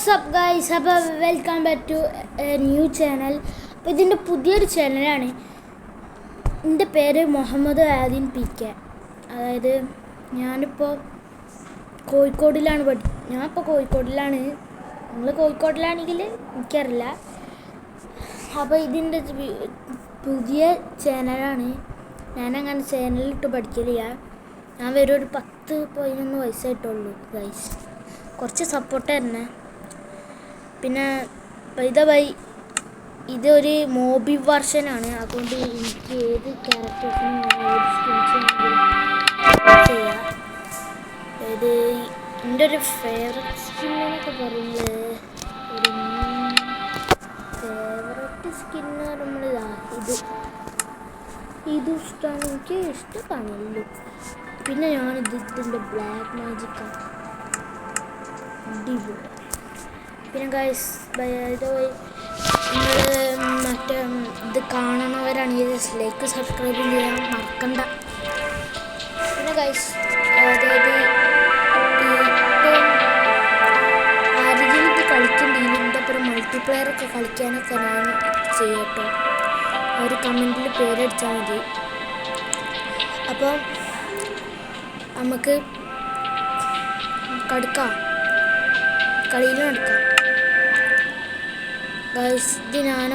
WhatsApp guys, അപ്പോൾ welcome back to new channel. അപ്പോൾ ഇതിൻ്റെ പുതിയൊരു ചാനലാണ്. എൻ്റെ പേര് മുഹമ്മദ് ആദിൻ PK. അതായത് ഞാനിപ്പോൾ കോഴിക്കോടിലാണ് ഞാനിപ്പോൾ കോഴിക്കോടിലാണ്. നിങ്ങൾ കോഴിക്കോടിലാണെങ്കിൽ എനിക്കറിയില്ല. അപ്പോൾ ഇതിൻ്റെ പുതിയ ചാനലാണ്. ഞാനങ്ങനെ ചാനലിട്ട് പഠിക്കലില്ല. ഞാൻ വെറും ഒരു 10-11 വയസ്സായിട്ടുള്ളൂ ഗൈസ്. കുറച്ച് സപ്പോർട്ട് തന്നെ. പിന്നെ ഇതൊരു മോബി വെർഷനാണ്. അതുകൊണ്ട് എനിക്ക് ഏത് ക്യാരക്ടേഴ്സിനും ഏത് സ്കിൻസിനും ചെയ്യാം. ഇത് എൻ്റെ ഒരു ഫേവററ്റ് സ്കിൻ എന്നൊക്കെ പറയുന്നത് ഫേവററ്റ് സ്കിൻ നമ്മളിതാ ഇത് ഇഷ്ടമാണ്. എനിക്ക് ഇഷ്ടമാണല്ലോ. പിന്നെ ഇതിൻ്റെ ബ്ലാക്ക് മാജിക്കാണ്. പിന്നെ ഗൈസ് നിങ്ങൾ മറ്റേ ഇത് കാണുന്നവരാണെങ്കിൽ ലൈക്ക് സബ്സ്ക്രൈബ് ചെയ്യാൻ മറക്കണ്ട. പിന്നെ ഗൈസ് അതായത് ആരെങ്കിലും ഇത് കളിക്കുന്നുണ്ടെങ്കിൽ എൻ്റെ ഒപ്പം മൾട്ടിപ്ലെയറൊക്കെ കളിക്കാനൊക്കെ ഞാൻ ചെയ്യട്ടോ. അവർ കമൻറ്റിൽ പേരടിച്ചാൽ മതി. അപ്പോൾ നമുക്ക് കളിയിൽ നടക്കാം ഗൈസ്. ഇത് ഞാൻ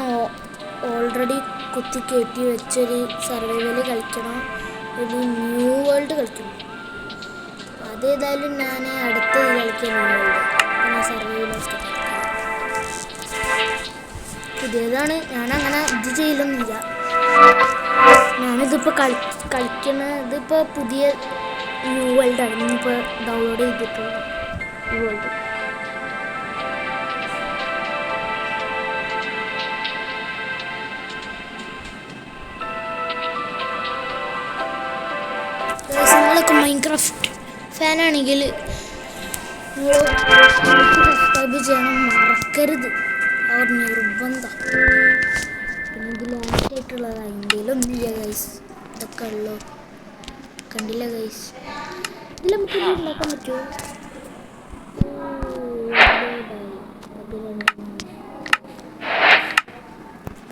ഓൾറെഡി കുത്തി കയറ്റി വെച്ചൊരു സർവൈവൽ കളിക്കണം, ഒരു ന്യൂ വേൾഡ് കളിക്കണം. അതേതായാലും ഞാൻ അടുത്തത് കളിക്കാൻ ന്യൂ വേൾഡ്, പിന്നെ സർവൈവലൊക്കെ പുതിയതാണ്. ഞാനങ്ങനെ ഇത് ചെയ്യലൊന്നുമില്ല. ഞാനിതിപ്പോൾ കളിക്കുന്നത് ഇതിപ്പോൾ പുതിയ ന്യൂ വേൾഡാണ്. ഇന്നിപ്പോൾ ഡൗൺലോഡ് ചെയ്തിട്ട് ന്യൂ വേൾഡ്. നിങ്ങളൊക്കെ മൈൻക്രാഫ്റ്റ് ഫാനാണെങ്കിൽ നിങ്ങൾ സബ്സ്ക്രൈബ് ചെയ്യണം മറക്കരുത്. അവർ നിർബന്ധം. പിന്നെ ഇതിൽ ആയിട്ടുള്ളത് അതിൻ്റെയിലൊന്നുമില്ല ഗൈസ്. ഇതൊക്കെ ഉള്ളൂ. കണ്ടില്ല ഗൈസ്. ഇതിൽ നമുക്ക് ഉണ്ടാക്കാൻ പറ്റുമോ?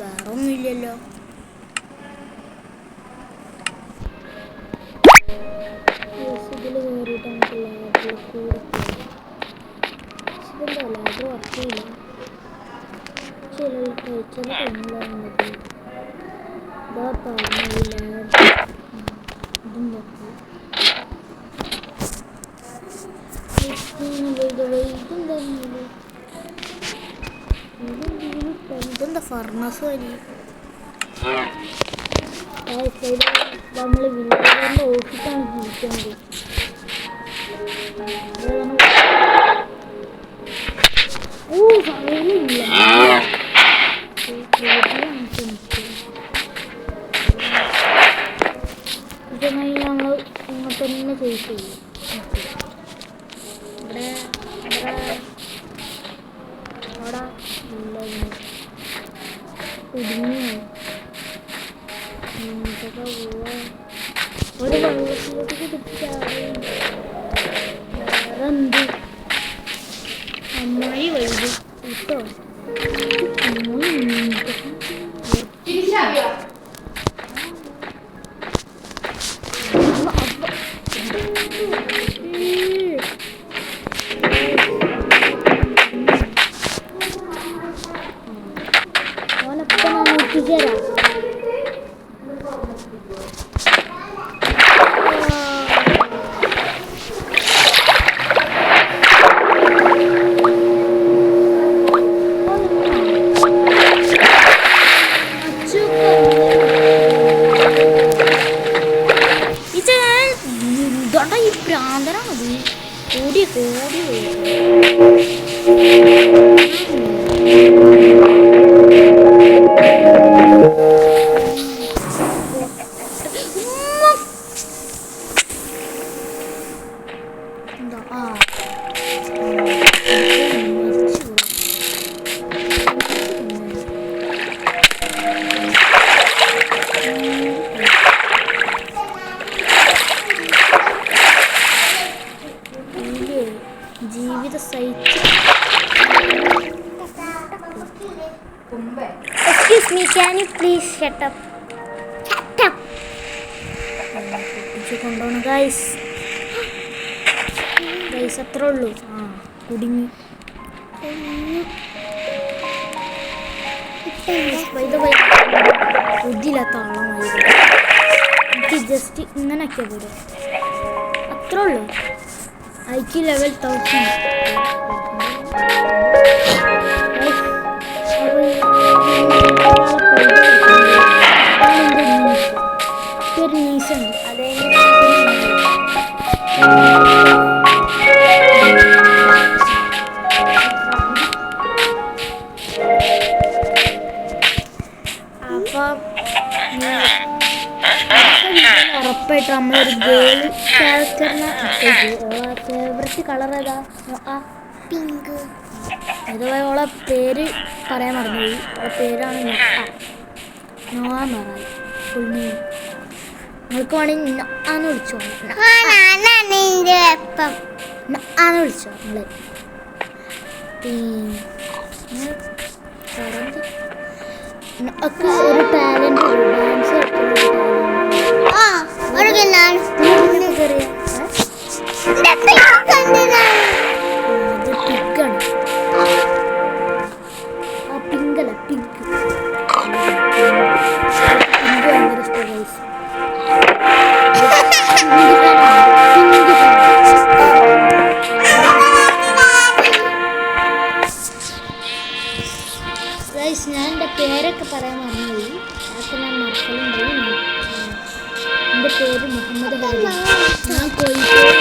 വേറെ ഒന്നുമില്ലല്ലോ. ഇതിൽ കയറിയിട്ട് നമുക്ക് ലാബിൽ കൂടെ ഇതെന്താ ലാബ് വർക്കില്ല. ചില ടൈമിലാണ് മതി. ഇതാ പറഞ്ഞു ലാബ് ഇതും നോക്കി ഇതെന്താ ഫർണസ് വരി. നമ്മൾ വില്ലേജറിൻ്റെ ഓഫീസാണ് ജീവിക്കുന്നത്. സമയമില്ല. ഇതൊന്നും ഞങ്ങൾ ഇങ്ങോട്ട് തന്നെ ചെയ്യും. അവിടെ കുടുങ്ങി ഇങ്ങോട്ടൊക്കെ പോവാ. ഒരു വെള്ളത്തിലേക്ക് കിട്ടാറ് വേറെന്ത് അമ്മായി വൈകി കേട്ടോ. ഓനപ്പം നോക്കിച്ചേരാ. Excuse me, can you please shut up? Shut up. കൊണ്ടുപോകണം ഗൈസ്. ഗൈസ് അത്രേ ഉള്ളൂ. കുടുങ്ങി. ബുദ്ധിയില്ലാത്ത ആളാണ്. എനിക്ക് ജസ്റ്റ് ഇങ്ങനെ ആക്കിയാൽ പോരെ. അത്രേ ഉള്ളൂ. IQ level 1000. ഉറപ്പായിട്ട് നമ്മളൊരു ഗേൾ ക്യാരക്ടറിനെ ഫേവററ്റ് കളർ ഏതാ? പിങ്ക്. അതുപോലെ ഓളെ പേര് പറയാൻ മറന്നുപോയി. ഓളെ പേരാണ് നോന്ന് പറയാം. ഫുൾ നെയിം നിങ്ങൾക്ക് വേണമെങ്കിൽ ആന്ന് വിളിച്ചോ. ആന്ന് വിളിച്ചോ നിങ്ങൾ. പിന്നെ ഒരു ടാലന്റ് ഡാൻസ് പിഗാണ്. ആ പിങ്കല്ല പിഗ്. ഭയങ്കര ഇഷ്ടമായി. ഞാൻ എൻ്റെ പേരൊക്കെ പറയാൻ മറന്നുപോയി. അതൊക്കെ ഞാൻ മറക്കലുണ്ടായി. എൻ്റെ പേര് മുഹമ്മദ് ഹാരി. ഞാൻ കോഴിക്കോട്.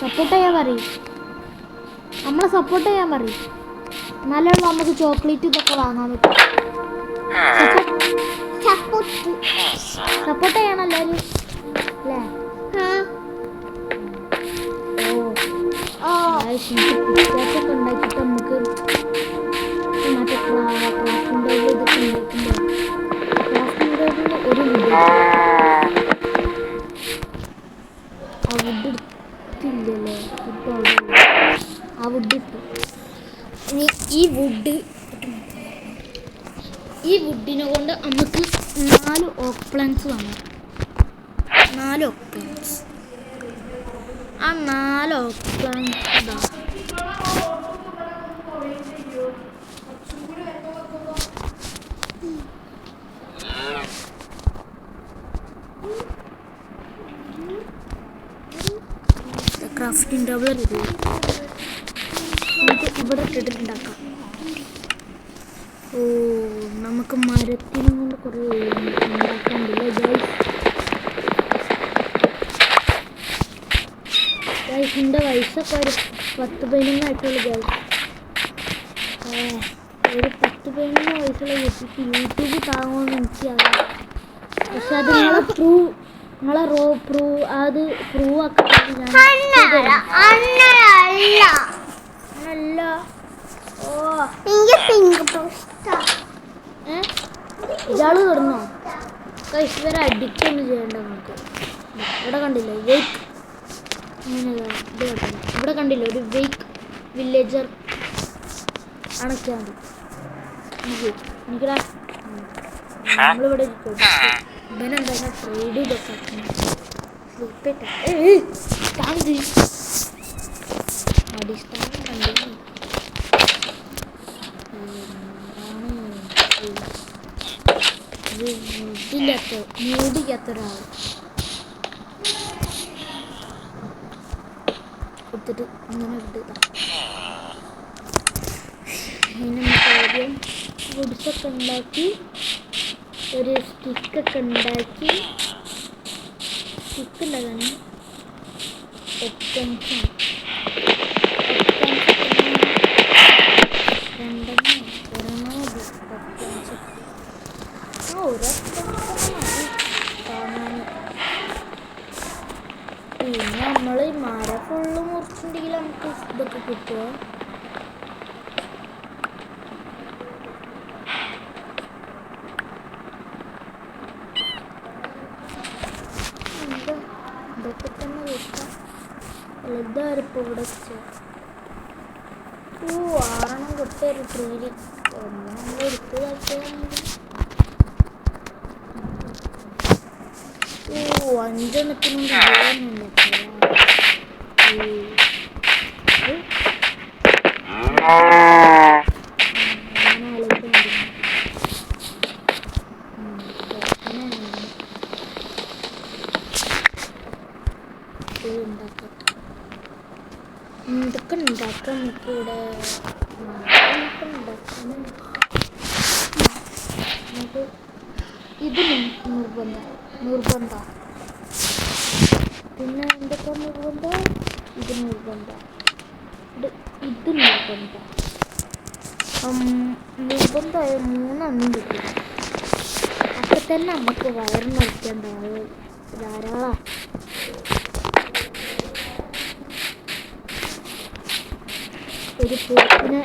സപ്പോർട്ട് ചെയ്യാൻ പറയും. നമ്മളെ സപ്പോർട്ട് ചെയ്യാൻ പറയും. എന്നാലേ നമുക്ക് ചോക്ലേറ്റ് ഇതൊക്കെ വാങ്ങാൻ പറ്റും. സപ്പോർട്ട് ചെയ്യണം എല്ലാവരും അല്ലേ? പിക്കാസൊക്കെ ഉണ്ടാക്കിയിട്ട് നമുക്ക് മറ്റേ ക്രാഫ്റ്റിൻ്റെ ഇതൊക്കെ ഉണ്ടാക്കുമ്പോൾ ക്രാഫ്റ്റിൻ്റെ ഒരു വുഡ് ഇല്ലല്ലോ. ആ വുഡ് ഇട്ടു. ഇനി ഈ വുഡിനെ കൊണ്ട് നമുക്ക് 4 ഓക്ക് പ്ലാന്റ്സ് വേണം. 4 ഓക്ക് പ്ലാന്റ്സ്. ആ 4 ഓക്ക് പ്ലാന്റ്സ് ഇതാ. Crafting table ready. നമുക്ക് ഇവിടെ ഇട്ടിട്ടുണ്ടാക്കാം. നമുക്ക് മരത്തിനെ കൊണ്ട് കുറേ ഉണ്ടാക്കാണ്ടില്ല ഗൈസ്. എൻ്റെ വയസ്സൊക്കെ ഒരു 10-11 ആയിട്ടുള്ളൂ ഗൈസ്. ഒരു 10-11 വയസ്സുള്ള യൂട്യൂബ് താങ്ങുമെന്ന് എനിക്കറിയാം. പക്ഷെ അത് നിങ്ങളെ പ്രൂവ് അത് പ്രൂവ് ആക്കാൻ ഇയാള് തുറന്നോ കൈസ്? വരെ അഡിക്റ്റ് ഒന്നും ചെയ്യണ്ട. നമുക്ക് ഇവിടെ കണ്ടില്ലേ വെയ്ക്ക് അങ്ങനെ ഇത് കണ്ടില്ല. ഇവിടെ കണ്ടില്ല ഒരു വെയ്ക്ക് വില്ലേജർ അണച്ചാൽ മതി. എനിക്കിടാ നമ്മളിവിടെ ഇവനെന്താ ട്രേഡ് ഇതൊക്കെ അടിസ്ഥാനം കണ്ടില്ല. മൂടിക്കാത്ത ഒരാൾ കൊടുത്തിട്ട് ഇങ്ങനെ ഇട്ട് അതിന് ആദ്യം ഗുഡ്സൊക്കെ ഉണ്ടാക്കി ഒരു സ്റ്റിക്കൊക്കെ ഉണ്ടാക്കി. സ്റ്റിക്ക് ഉണ്ടാകാൻ ഒക്കൻസാണ്. ഒരെണ്ണം പിന്നെ നമ്മൾ മരം ഫുള്ള് മുറിച്ചിട്ടുണ്ടെങ്കിൽ നമുക്ക് ഇതൊക്കെ കിട്ടുക. എന്താ ഇതൊക്കെ തന്നെ കിട്ടാം. ഇതാരിപ്പോൾ ഇവിടെ ആറെണ്ണം കിട്ടിയൊരു ട്രീയിൽ നമ്മൾ എടുത്തതാക്കിയാണെങ്കിൽ 5 ഇതൊക്കെ ഉണ്ടാക്കാം നമുക്കിവിടെ. ഇത് നിർബന്ധ പിന്നെ എന്തൊക്കെ നിർബന്ധം? ഇത് നിർബന്ധം, ഇത് നിർബന്ധമായ 3 കിട്ടും. അപ്പം തന്നെ നമുക്ക് വയറ് നിറയ്ക്കേണ്ടാവും. ധാരാളം ഒരു പോത്തിനെ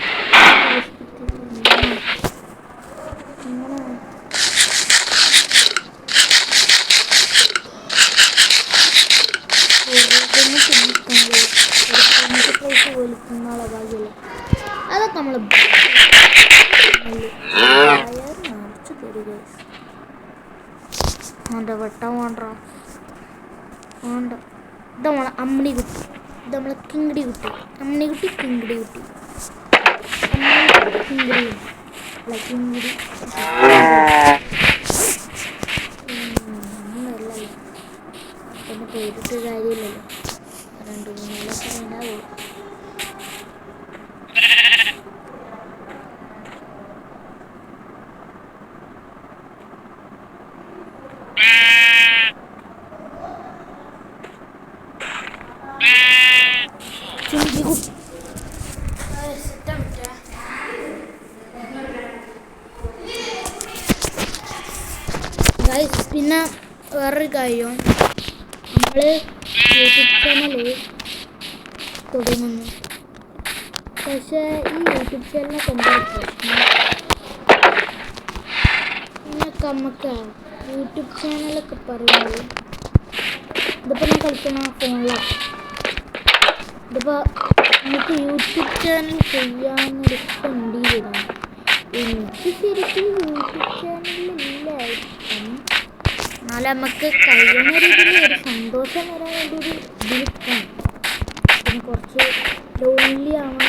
അതൊക്കെ നമ്മൾ നിറച്ച് തരിക. വെട്ടം വേണ്ട. ഇത് നമ്മളെ അമ്മിണി കുട്ടി, ഇത് നമ്മളെ കിങ്ങിടി കുട്ടി. അമ്മിണിക്കുട്ടി കിങ്ങിടി കുട്ടി, കിങ്ങിടി കിങ്ങിടി ഒന്നുമല്ലല്ലോ. പിന്നെ പേരിട്ട് കാര്യമില്ലല്ലോ. 2-3 ഉണ്ടാവും. പിന്നെ വേറൊരു കാര്യം, നമ്മൾ യൂട്യൂബ് ചാനൽ തുടങ്ങുന്നു. പക്ഷേ ഈ യൂട്യൂബ് ചാനലൊക്കെ എന്താ പ്രശ്നം? നമുക്ക് യൂട്യൂബ് ചാനലൊക്കെ പറയുന്നത് ഇതിപ്പോൾ ഞാൻ കളിക്കുന്ന ഫോണിലാണ്. ഇതിപ്പോൾ നമുക്ക് യൂട്യൂബ് ചാനൽ ചെയ്യാമെന്നൊരു കണ്ടീലാണ്. എനിക്ക് ശരിക്കും യൂട്യൂബ് ചാനലില്ലായിരിക്കും. എന്നാലും നമുക്ക് കഴിയുന്ന രീതിയിൽ ഒരു സന്തോഷം വരാൻ വേണ്ടി ഒരു ഇതിലിട്ടാണ്. പിന്നെ കുറച്ച് ലോൺലി ആവണ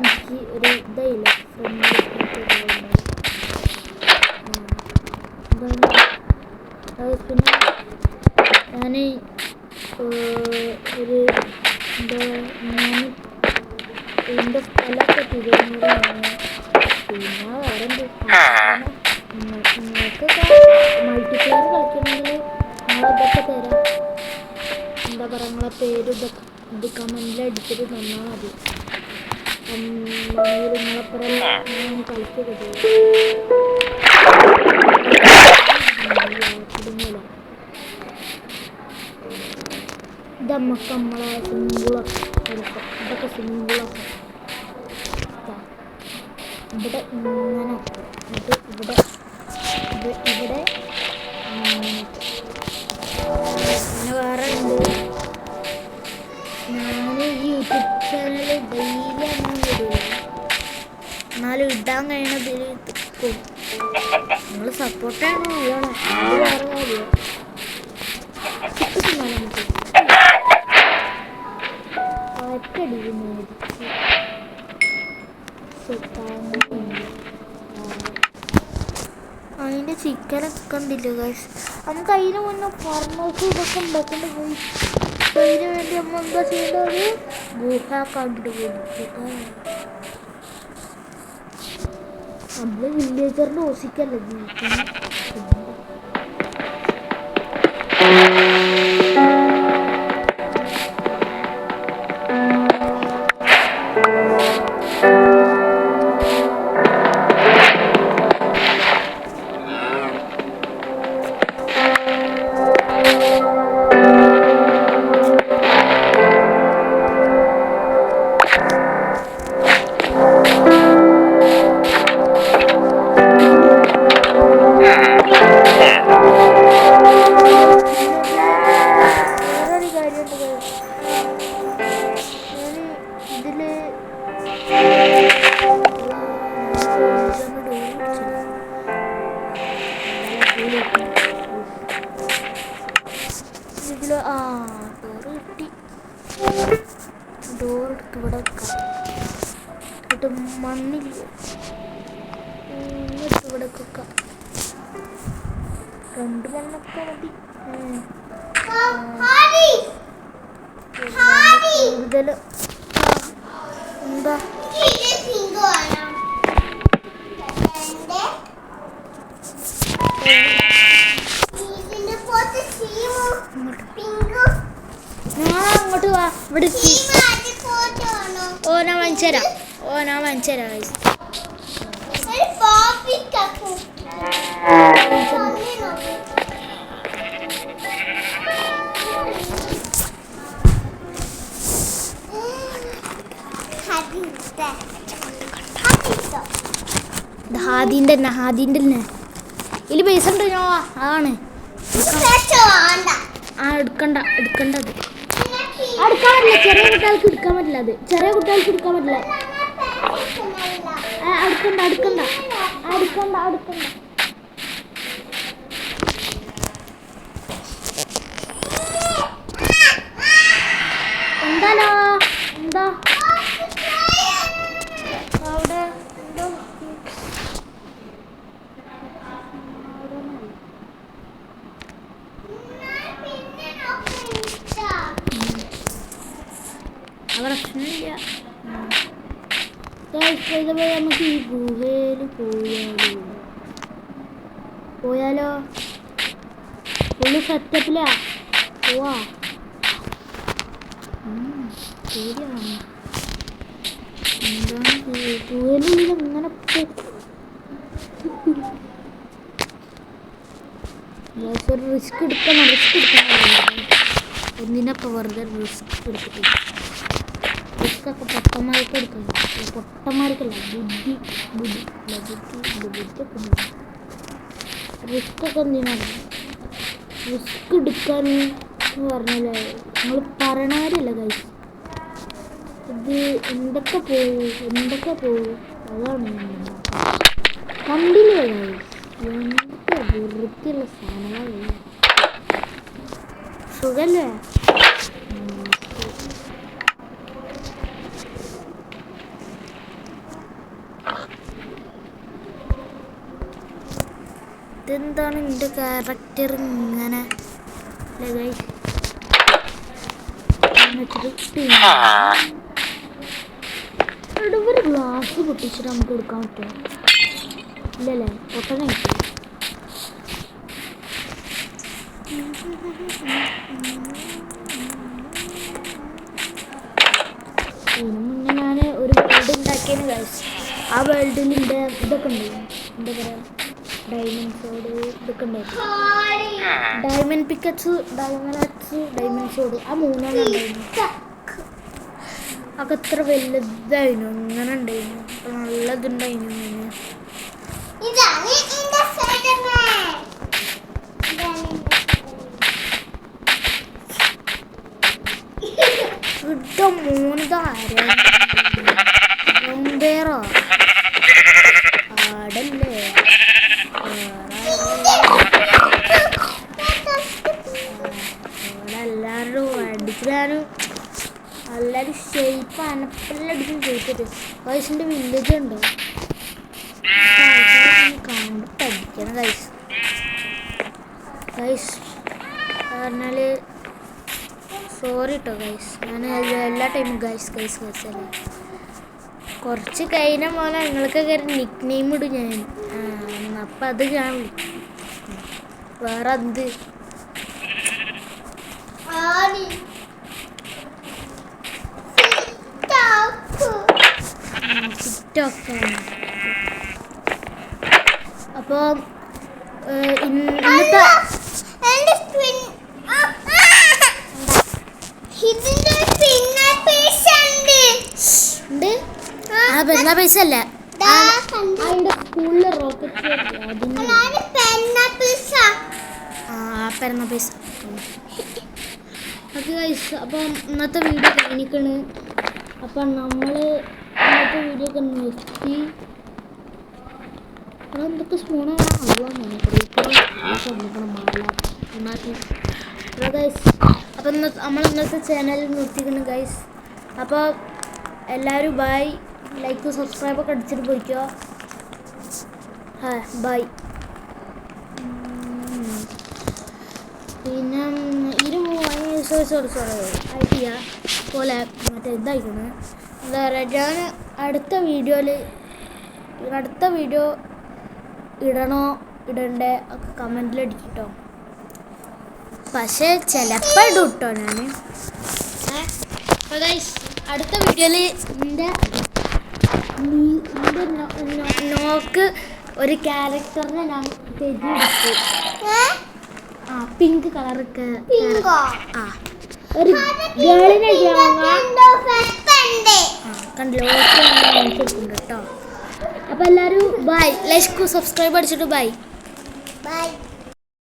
എനിക്ക് ഒരു ഇതായില്ല. പിന്നെ ഞാൻ ഒരു ഞാൻ എൻ്റെ സ്ഥലമൊക്കെ തിരുവനന്തപുരമാണ്. പിന്നെ വേറെ നിങ്ങൾക്ക് മൾട്ടിപ്ലെയർ കളിക്കണമെങ്കിൽ നിങ്ങളിതൊക്കെ തരാം. എന്താ പറയുക, നിങ്ങളെ പേര് ഇത് കമൻറ്റിൽ അടിച്ചിട്ട് തന്നാൽ മതി. നിങ്ങളെപ്പുറം ഞാൻ കളിക്കൊക്കെ ചെയ്യും. ഇത് നമ്മളെ സിംഗിളൊക്കെ ഇതൊക്കെ സിംഗിളൊക്കെ ഇവിടെ ഇങ്ങനെ ഇത് ഇവിടെ പിന്നെ വേറെ ഉണ്ട്. ഞാൻ ഈ യൂട്യൂബ് ചാനൽ ഡെയിലി അങ്ങനെ വരില്ല. എന്നാലും ഇടാൻ കഴിയണതിൽ തിക്കും. നിങ്ങൾ സപ്പോർട്ട് ചെയ്യണോ അതാണ് വേറെ കാര്യം. അതിൻ്റെ ചിക്കനൊക്കെ ഉണ്ടില്ല ഗൈസ്. നമുക്ക് അതിന് മുന്നേ ഫാർമേഴ്സ് ഇതൊക്കെ ഉണ്ടാക്കേണ്ടി പോയി. അതിന് വേണ്ടി നമ്മൾ എന്താ ചെയ്യേണ്ടത്? ഗുഹ കണ്ടുപിടിക്കുക. നമ്മൾ വില്ലേജറിൻ്റെ ഓസിക്കല്ലേ ജീവിക്കുന്നത്. ഇതിൽ ഡോറ് കിട്ടി. ഡോർ എടുത്ത് ഇവിടെ വെക്കാം. എന്നിട്ട് മണ്ണില്ല എടുത്ത് ഇവിടെ വെക്കാം. 2 മണ്ണൊക്കെ മതി. കൂടുതൽ എന്താ അങ്ങോട്ട് വാ. ഇവിടെ ഞാൻ വാങ്ങിച്ചു തരാം. ഹാദിന്റെ ഇതിൽ പൈസ ഉണ്ടോ? അതാണ് എടുക്കണ്ടത് എടുക്കാൻ പറ്റില്ല. ചെറിയ കുട്ടികൾക്ക് എടുക്കാൻ പറ്റില്ല. എടുക്കണ്ട. എന്താ അവിടെ എന്തോ പ്രശ്നമില്ല. നമുക്ക് ഈ ഗുഹയിൽ പോയാലോ? ഫുള്ള് സെറ്റപ്പിലാ. പോവാ. ശരിയാണ്. എന്താണ് ഗുഹയിലുള്ളിൽ ഇങ്ങനെ റിസ്ക് എടുക്കണം. എന്തിനൊക്കെ വെറുതെ റിസ്ക് എടുത്തിട്ട് റിസ്ക്കൊക്കെ പൊട്ടന്മാർക്ക് എടുക്കണം. പൊട്ടന്മാർക്കല്ല, ബുദ്ധിയൊക്കെ റിസ്ക്കൊക്കെ എന്തിനാണ് റിസ്ക് എടുക്കാൻ എന്ന് പറഞ്ഞാലേ നമ്മൾ പറയണവരല്ല കഴിച്ചു. ഇത് എന്തൊക്കെ പോവും അതാണ് കണ്ടില്ലേ എന്തൊക്കെ വൃത്തിയുള്ള സാധനങ്ങളാണ്. സുഖല്ലേ? ഇതെന്താണ് എൻ്റെ ക്യാരക്ടർ ഇങ്ങനെ ഒരു ഗ്ലാസ് പൊട്ടിച്ചിട്ട് നമുക്ക് കൊടുക്കാൻ പറ്റുമോ? ഇല്ലല്ലേ, പൊട്ടനെ ഇതിന് മുന്നേ ഞാൻ ഒരു വേൾഡ് ഉണ്ടാക്കിയതിന് കഴിച്ചു. ആ വേൾഡിൽ എൻ്റെ ഇതൊക്കെ ഉണ്ടായിരുന്നു. എന്താ പറയുക, ഡയമണ്ട് സോഡ് ഇതൊക്കെ ഉണ്ടായിരുന്നു. ഡയമണ്ട് പിക്കറ്റ്സ്, ഡയമണ്ട് സോഡ്, ആ 3 ഉണ്ടായിരുന്നു. അതൊക്കെ എത്ര വലുതായിരുന്നു. അങ്ങനെ ഉണ്ടായിരുന്നു. അപ്പം നല്ലതുണ്ടായിരുന്നു. മൂന്നിതാരോ ആടല്ലേ എല്ലാവരും അടിക്കാനും എല്ലാവരും ഷേപ്പ് അനപ്പെല്ലാം അടിക്കും ഷേപ്പ്. വയസ്സിൻ്റെ വില്ലേജ് ഉണ്ടോ കണ്ട് പഠിക്കണം ഗൈസ് പറഞ്ഞാൽ സോറി കേട്ടോ ഗൈസ്. ഞാൻ എല്ലാ ടൈമും ഗൈസ് അല്ലേ. കുറച്ച് കഴിഞ്ഞ പോലെ നിങ്ങൾക്കൊക്കെ നിക്ക് നെയിം ഇടും ഞാൻ. അപ്പം അത് ഞാൻ വിളിക്കും. വേറെ എന്ത് ടിക്ടോക്കാണ്. അപ്പോൾ ഇന്നത്തെ പെരുന്നാ പൈസ അല്ല, അതിന്റെ സ്കൂളിലെ റോക്കറ്റ്. പെരുന്നാ പൈസ. ഓക്കെ ഗൈസ്, അപ്പം ഇന്നത്തെ വീഡിയോ കഴിഞ്ഞിരിക്കണ്. അപ്പം നമ്മൾ ഇന്നത്തെ വീഡിയോ ഒക്കെ നിർത്തി. അതെന്തൊക്കെ സ്പൂണാണ് ഗൈസ്. അപ്പം നമ്മൾ ഇന്നത്തെ ചാനൽ നിർത്തിക്കുന്നു ഗൈസ്. അപ്പോൾ എല്ലാവരും ബൈ. ലൈക്ക് സബ്സ്ക്രൈബൊക്കെ അടിച്ചിട്ട് പോയിക്കോ. ബൈ. പിന്നെ സോറി ആയിട്ടില്ല പോലെ മറ്റേ ഇതായിക്കണ്. എന്താ പറയുക, ഞാൻ അടുത്ത വീഡിയോ ഇടണോ ഇടണ്ടേ ഒക്കെ കമൻറ്റിൽ അടിക്കട്ടോ. പക്ഷേ ചിലപ്പോൾ ഇടും കേട്ടോ ഞാൻ. അപ്പോൾ ഗൈസ്, അടുത്ത വീഡിയോയിൽ എൻ്റെ നോക്ക് ഒരു ക്യാരക്ടറിനെ ഞാൻ തെരഞ്ഞെടുത്തു. പിങ്ക് കളറൊക്കെ ഒരു ഗേളിനെ കണ്ടില്ലോ കേട്ടോ. അപ്പോൾ എല്ലാവരും ബൈ. ലൈക്ക് സബ്സ്ക്രൈബ് അടിച്ചിട്ട് ബൈ.